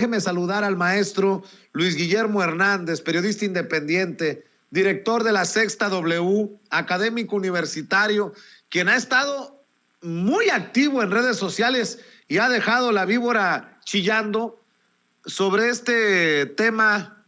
Déjeme saludar al maestro Luis Guillermo Hernández, periodista independiente, director de La Sexta W, académico universitario, quien ha estado muy activo en redes sociales y ha dejado la víbora chillando sobre este tema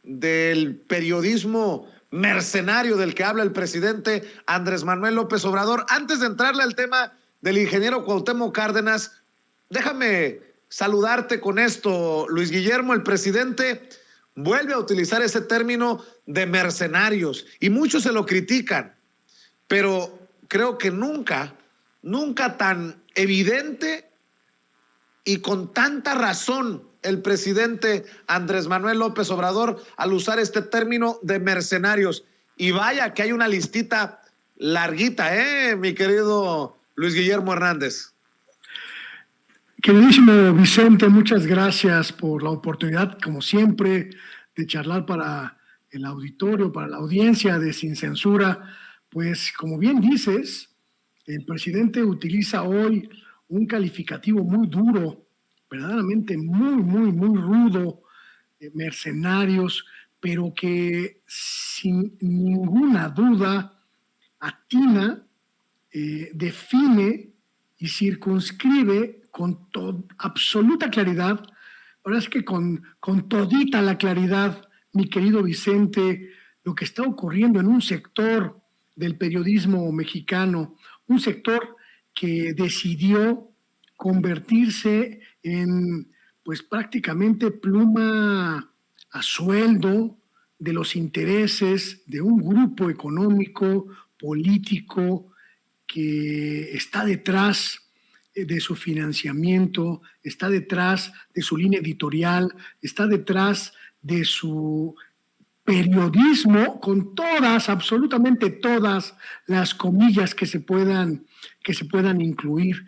del periodismo mercenario del que habla el presidente Andrés Manuel López Obrador. Antes de entrarle al tema del ingeniero Cuauhtémoc Cárdenas, déjame saludarte con esto, Luis Guillermo. El presidente vuelve a utilizar ese término de mercenarios y muchos se lo critican, pero creo que nunca tan evidente y con tanta razón el presidente Andrés Manuel López Obrador al usar este término de mercenarios. Y vaya que hay una listita larguita, mi querido Luis Guillermo Hernández. Queridísimo Vicente, muchas gracias por la oportunidad, como siempre, de charlar para el auditorio, para la audiencia de Sin Censura. Pues, como bien dices, el presidente utiliza hoy un calificativo muy duro, verdaderamente muy rudo, mercenarios, pero que sin ninguna duda atina, define y circunscribe con absoluta claridad, ahora es que con todita la claridad, mi querido Vicente, lo que está ocurriendo en un sector del periodismo mexicano, un sector que decidió convertirse en, pues, prácticamente pluma a sueldo de los intereses de un grupo económico, político, que está detrás de su financiamiento, está detrás de su línea editorial, está detrás de su periodismo, con todas, absolutamente todas las comillas que se puedan incluir.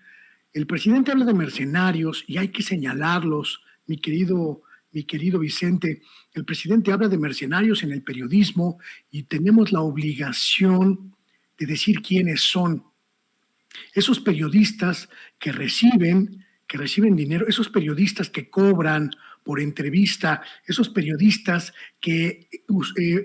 El presidente habla de mercenarios y hay que señalarlos, mi querido Vicente. El presidente habla de mercenarios en el periodismo y tenemos la obligación de decir quiénes son. Esos periodistas que reciben dinero, esos periodistas que cobran por entrevista, esos periodistas que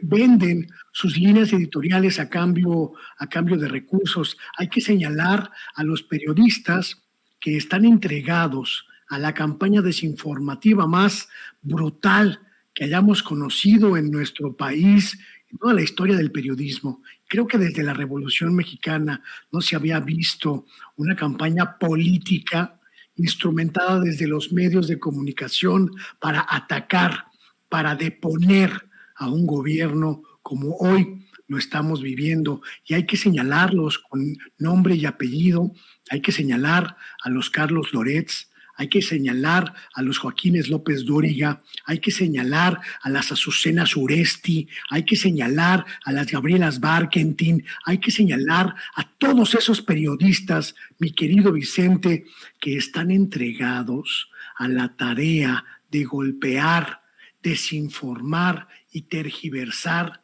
venden sus líneas editoriales a cambio de recursos. Hay que señalar a los periodistas que están entregados a la campaña desinformativa más brutal que hayamos conocido en nuestro país, en toda la historia del periodismo. Creo que desde la Revolución Mexicana no se había visto una campaña política instrumentada desde los medios de comunicación para atacar, para deponer a un gobierno como hoy lo estamos viviendo. Y hay que señalarlos con nombre y apellido, hay que señalar a los Carlos Loretz, hay que señalar a los Joaquines López Dóriga, hay que señalar a las Azucenas Uresti, hay que señalar a las Gabrielas Barkentin, hay que señalar a todos esos periodistas, mi querido Vicente, que están entregados a la tarea de golpear, desinformar y tergiversar,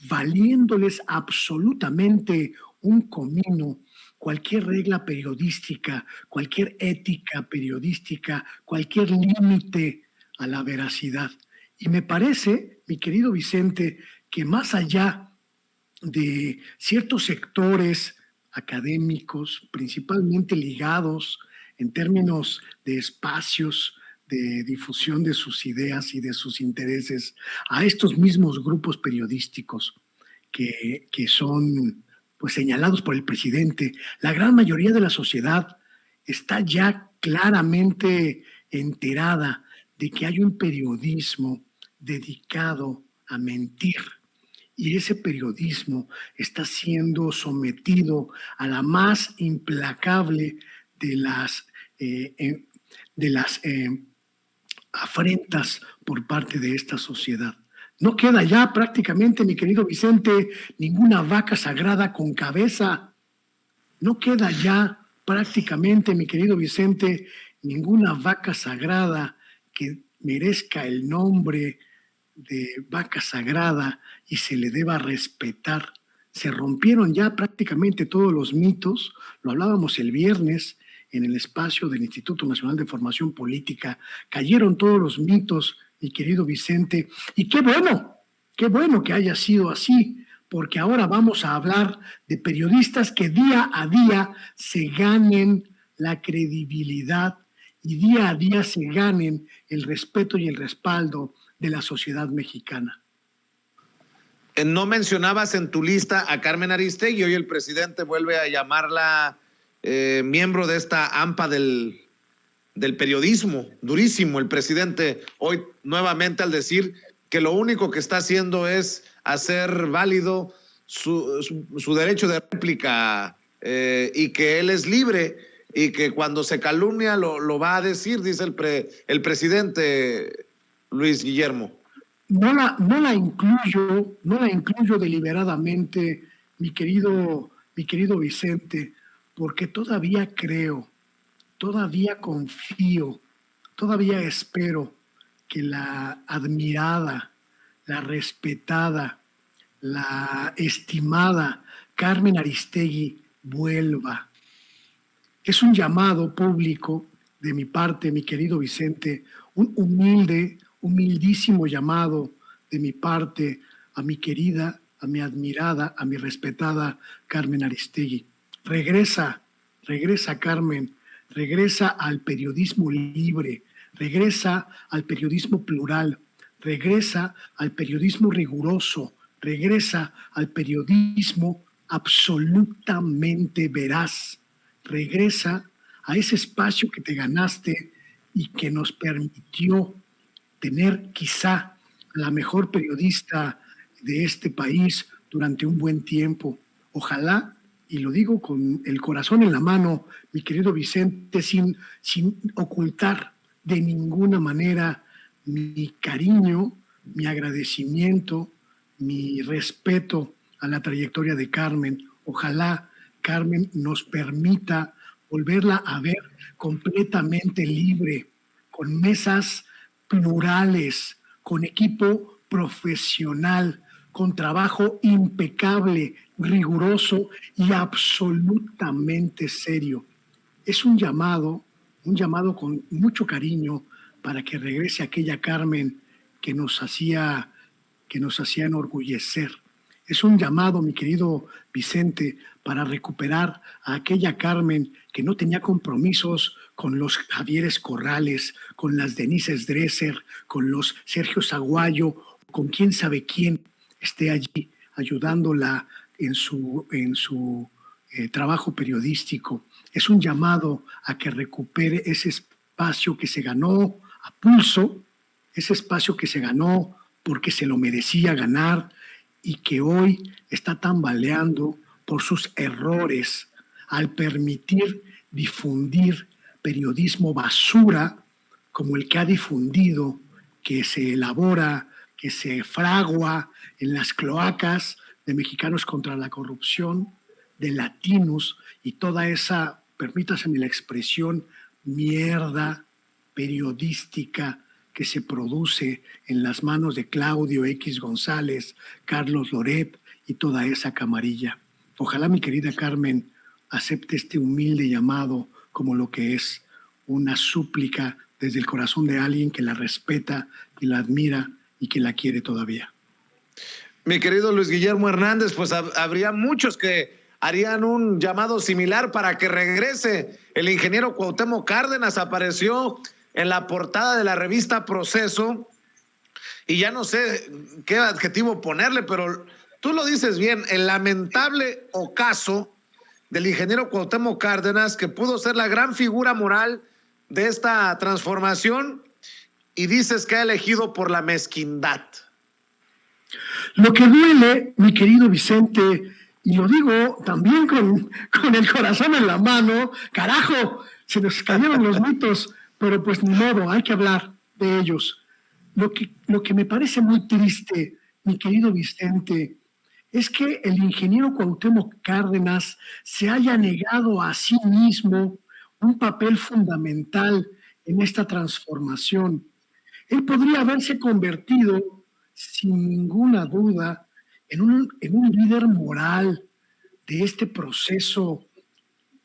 valiéndoles absolutamente un comino cualquier regla periodística, cualquier ética periodística, cualquier límite a la veracidad. Y me parece, mi querido Vicente, que más allá de ciertos sectores académicos, principalmente ligados en términos de espacios de difusión de sus ideas y de sus intereses, a estos mismos grupos periodísticos que son, pues, señalados por el presidente, la gran mayoría de la sociedad está ya claramente enterada de que hay un periodismo dedicado a mentir, y ese periodismo está siendo sometido a la más implacable de las afrentas por parte de esta sociedad. No queda ya prácticamente, mi querido Vicente, ninguna vaca sagrada con cabeza. No queda ya prácticamente, mi querido Vicente, ninguna vaca sagrada que merezca el nombre de vaca sagrada y se le deba respetar. Se rompieron ya prácticamente todos los mitos, lo hablábamos el viernes, en el espacio del Instituto Nacional de Formación Política. Cayeron todos los mitos, mi querido Vicente, y qué bueno que haya sido así, porque ahora vamos a hablar de periodistas que día a día se ganen la credibilidad y día a día se ganen el respeto y el respaldo de la sociedad mexicana. No mencionabas en tu lista a Carmen Aristegui, hoy el presidente vuelve a llamarla miembro de esta AMPA del periodismo, durísimo el presidente hoy nuevamente al decir que lo único que está haciendo es hacer válido su derecho de réplica y que él es libre y que cuando se calumnia lo va a decir, dice el presidente Luis Guillermo. No la incluyo deliberadamente, mi querido Vicente, porque todavía creo, todavía confío, todavía espero que la admirada, la respetada, la estimada Carmen Aristegui vuelva. Es un llamado público de mi parte, mi querido Vicente, un humildísimo llamado de mi parte a mi querida, a mi admirada, a mi respetada Carmen Aristegui. Regresa Carmen, regresa al periodismo libre, regresa al periodismo plural, regresa al periodismo riguroso, regresa al periodismo absolutamente veraz, regresa a ese espacio que te ganaste y que nos permitió tener quizá la mejor periodista de este país durante un buen tiempo. Ojalá, y lo digo con el corazón en la mano, mi querido Vicente, sin ocultar de ninguna manera mi cariño, mi agradecimiento, mi respeto a la trayectoria de Carmen. Ojalá Carmen nos permita volverla a ver completamente libre, con mesas plurales, con equipo profesional, con trabajo impecable, riguroso y absolutamente serio. Es un llamado con mucho cariño para que regrese aquella Carmen que nos hacía enorgullecer. Es un llamado, mi querido Vicente, para recuperar a aquella Carmen que no tenía compromisos con los Javieres Corrales, con las Denises Dresser, con los Sergio Zaguayo, con quién sabe quién esté allí ayudándola en su trabajo periodístico. Es un llamado a que recupere ese espacio que se ganó a pulso, ese espacio que se ganó porque se lo merecía ganar y que hoy está tambaleando por sus errores al permitir difundir periodismo basura como el que ha difundido, que se elabora, que se fragua en las cloacas de Mexicanos contra la Corrupción, de Latinos y toda esa, permítaseme la expresión, mierda periodística que se produce en las manos de Claudio X González, Carlos Loret y toda esa camarilla. Ojalá mi querida Carmen acepte este humilde llamado como lo que es una súplica desde el corazón de alguien que la respeta y la admira y que la quiere todavía. Mi querido Luis Guillermo Hernández, pues habría muchos que harían un llamado similar para que regrese. El ingeniero Cuauhtémoc Cárdenas apareció en la portada de la revista Proceso y ya no sé qué adjetivo ponerle, pero tú lo dices bien, el lamentable ocaso del ingeniero Cuauhtémoc Cárdenas, que pudo ser la gran figura moral de esta transformación, y dices que ha elegido por la mezquindad. Lo que duele, mi querido Vicente, y lo digo también con el corazón en la mano, carajo, se nos cayeron los mitos, pero pues ni modo, hay que hablar de ellos. Lo que me parece muy triste, mi querido Vicente, es que el ingeniero Cuauhtémoc Cárdenas se haya negado a sí mismo un papel fundamental en esta transformación. Él podría haberse convertido, sin ninguna duda, en un líder moral de este proceso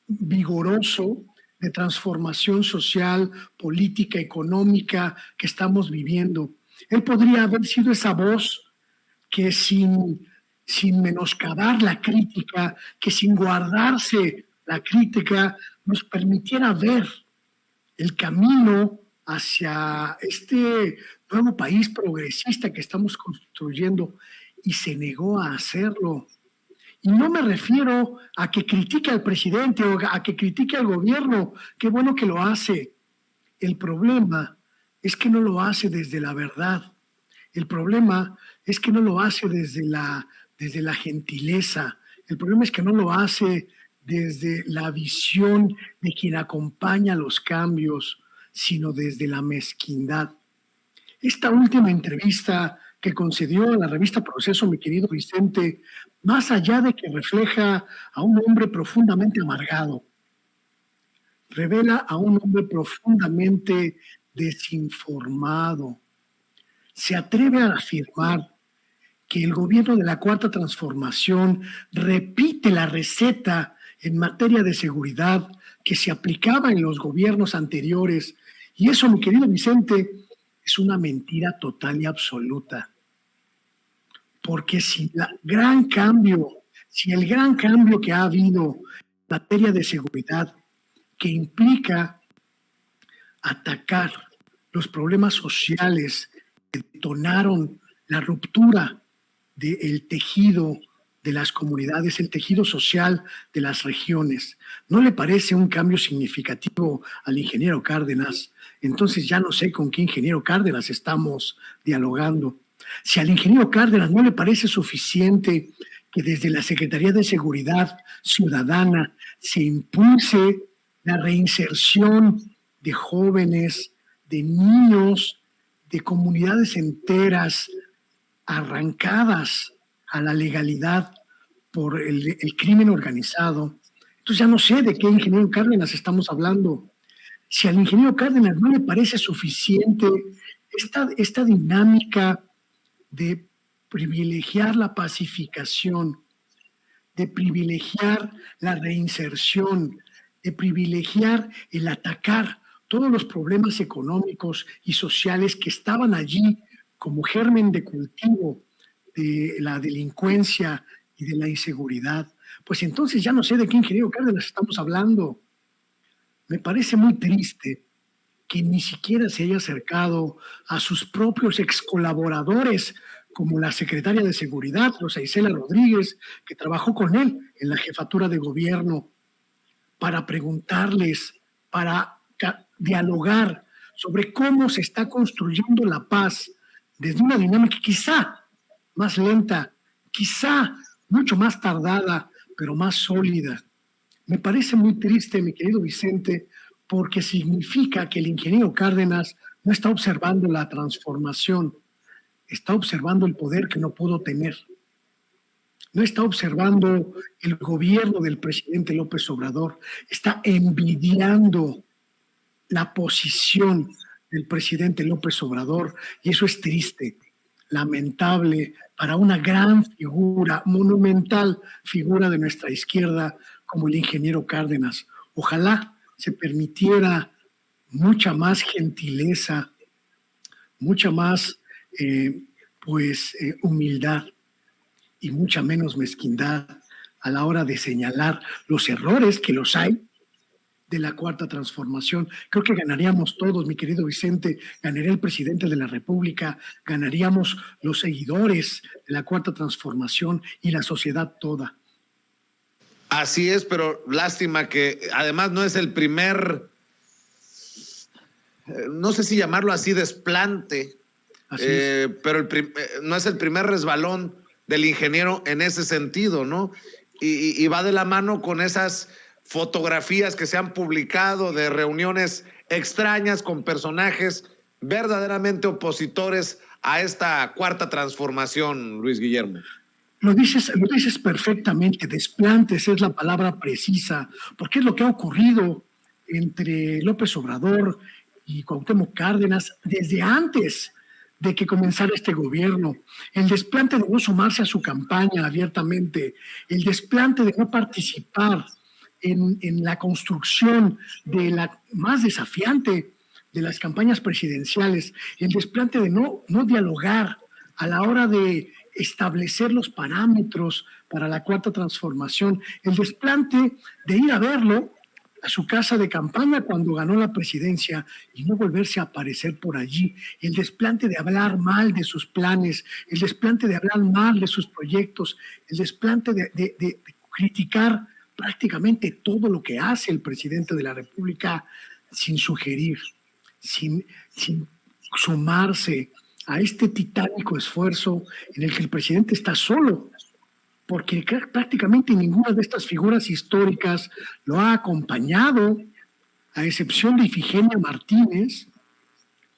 vigoroso de transformación social, política, económica que estamos viviendo. Él podría haber sido esa voz que sin menoscabar la crítica, que sin guardarse la crítica, nos permitiera ver el camino hacia este nuevo país progresista que estamos construyendo, y se negó a hacerlo. Y no me refiero a que critique al presidente o a que critique al gobierno, qué bueno que lo hace. El problema es que no lo hace desde la verdad. El problema es que no lo hace desde la gentileza. El problema es que no lo hace desde la visión de quien acompaña los cambios, sino desde la mezquindad. Esta última entrevista que concedió a la revista Proceso, mi querido Vicente, más allá de que refleja a un hombre profundamente amargado, revela a un hombre profundamente desinformado. Se atreve a afirmar que el gobierno de la Cuarta Transformación repite la receta en materia de seguridad que se aplicaba en los gobiernos anteriores. Y eso, mi querido Vicente, es una mentira total y absoluta. Porque si el gran cambio que ha habido en materia de seguridad, que implica atacar los problemas sociales que detonaron la ruptura del tejido de las comunidades, el tejido social de las regiones, ¿no le parece un cambio significativo al ingeniero Cárdenas? Entonces ya no sé con qué ingeniero Cárdenas estamos dialogando. Si al ingeniero Cárdenas no le parece suficiente que desde la Secretaría de Seguridad Ciudadana se impulse la reinserción de jóvenes, de niños, de comunidades enteras arrancadas a la legalidad por el crimen organizado, entonces ya no sé de qué ingeniero Cárdenas estamos hablando. Si al ingeniero Cárdenas no le parece suficiente esta dinámica de privilegiar la pacificación, de privilegiar la reinserción, de privilegiar el atacar todos los problemas económicos y sociales que estaban allí como germen de cultivo de la delincuencia y de la inseguridad, pues entonces ya no sé de qué ingeniero Cárdenas estamos hablando. Me parece muy triste que ni siquiera se haya acercado a sus propios excolaboradores, como la secretaria de Seguridad, Rosa Isela Rodríguez, que trabajó con él en la jefatura de gobierno, para preguntarles, para dialogar sobre cómo se está construyendo la paz desde una dinámica quizá más lenta, quizá mucho más tardada, pero más sólida. Me parece muy triste, mi querido Vicente, porque significa que el ingeniero Cárdenas no está observando la transformación, está observando el poder que no pudo tener. No está observando el gobierno del presidente López Obrador, está envidiando la posición del presidente López Obrador, y eso es triste, lamentable para una gran figura, monumental figura de nuestra izquierda como el ingeniero Cárdenas. Ojalá se permitiera mucha más gentileza, mucha más humildad y mucha menos mezquindad a la hora de señalar los errores, que los hay, de la Cuarta Transformación. Creo que ganaríamos todos, mi querido Vicente, ganaría el presidente de la República, ganaríamos los seguidores de la Cuarta Transformación y la sociedad toda. Así es, pero lástima que además no es el primer, no sé si llamarlo así, desplante, pero no es el primer resbalón del ingeniero en ese sentido, ¿no? Y va de la mano con esas fotografías que se han publicado de reuniones extrañas con personajes verdaderamente opositores a esta Cuarta Transformación, Luis Guillermo. Lo dices perfectamente, desplantes es la palabra precisa, porque es lo que ha ocurrido entre López Obrador y Cuauhtémoc Cárdenas desde antes de que comenzara este gobierno. El desplante de no sumarse a su campaña abiertamente, el desplante de no participar en la construcción de la más desafiante de las campañas presidenciales, el desplante de no dialogar a la hora de establecer los parámetros para la cuarta transformación, el desplante de ir a verlo a su casa de campaña cuando ganó la presidencia y no volverse a aparecer por allí, el desplante de hablar mal de sus planes, el desplante de hablar mal de sus proyectos, el desplante de criticar prácticamente todo lo que hace el presidente de la República sin sugerir, sin sumarse a este titánico esfuerzo en el que el presidente está solo, porque prácticamente ninguna de estas figuras históricas lo ha acompañado, a excepción de Ifigenia Martínez,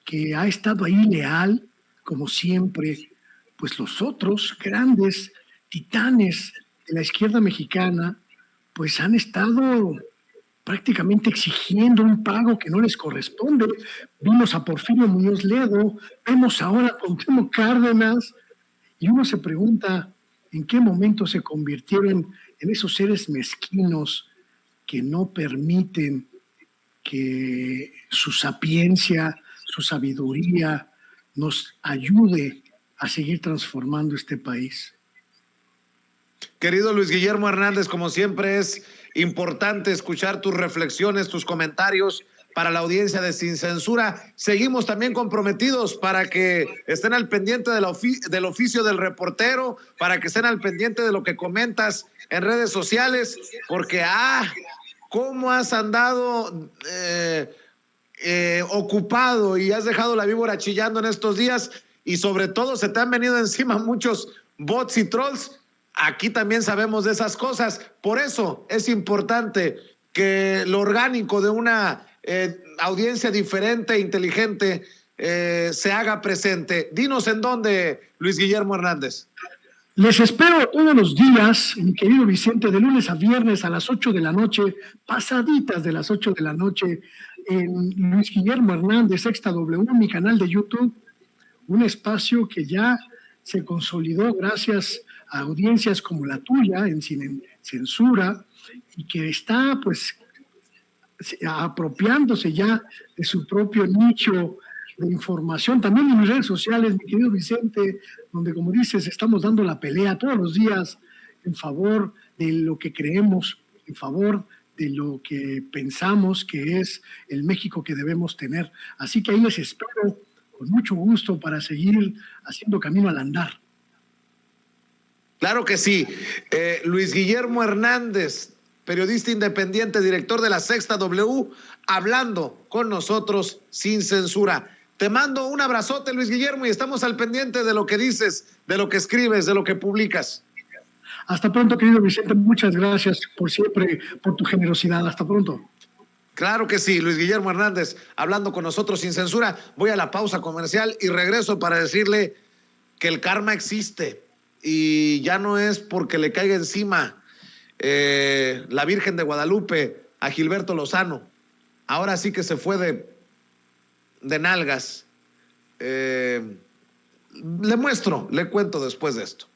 que ha estado ahí leal, como siempre. Pues los otros grandes titanes de la izquierda mexicana, pues han estado prácticamente exigiendo un pago que no les corresponde. Vimos a Porfirio Muñoz Ledo, vemos ahora a Cuauhtémoc Cárdenas, y uno se pregunta en qué momento se convirtieron en esos seres mezquinos que no permiten que su sapiencia, su sabiduría nos ayude a seguir transformando este país. Querido Luis Guillermo Hernández, como siempre es importante escuchar tus reflexiones, tus comentarios para la audiencia de Sin Censura. Seguimos también comprometidos para que estén al pendiente del oficio del reportero, para que estén al pendiente de lo que comentas en redes sociales, porque cómo has andado ocupado y has dejado la víbora chillando en estos días, y sobre todo se te han venido encima muchos bots y trolls. Aquí también sabemos de esas cosas. Por eso es importante que lo orgánico de una audiencia diferente e inteligente se haga presente. Dinos en dónde, Luis Guillermo Hernández. Les espero todos los días, mi querido Vicente, de lunes a viernes a las 8 de la noche, pasaditas de las 8 de la noche, en Luis Guillermo Hernández, Sexta W, mi canal de YouTube, un espacio que ya se consolidó gracias a audiencias como la tuya en Sin Censura, y que está pues apropiándose ya de su propio nicho de información, también en mis redes sociales, mi querido Vicente, donde, como dices, estamos dando la pelea todos los días en favor de lo que creemos, en favor de lo que pensamos que es el México que debemos tener. Así que ahí les espero con mucho gusto para seguir haciendo camino al andar. Claro que sí. Luis Guillermo Hernández, periodista independiente, director de la Sexta W, hablando con nosotros sin censura. Te mando un abrazote, Luis Guillermo, y estamos al pendiente de lo que dices, de lo que escribes, de lo que publicas. Hasta pronto, querido Vicente. Muchas gracias por siempre, por tu generosidad. Hasta pronto. Claro que sí, Luis Guillermo Hernández, hablando con nosotros sin censura. Voy a la pausa comercial y regreso para decirle que el karma existe y ya no es porque le caiga encima la Virgen de Guadalupe a Gilberto Lozano. Ahora sí que se fue de nalgas. Le cuento después de esto.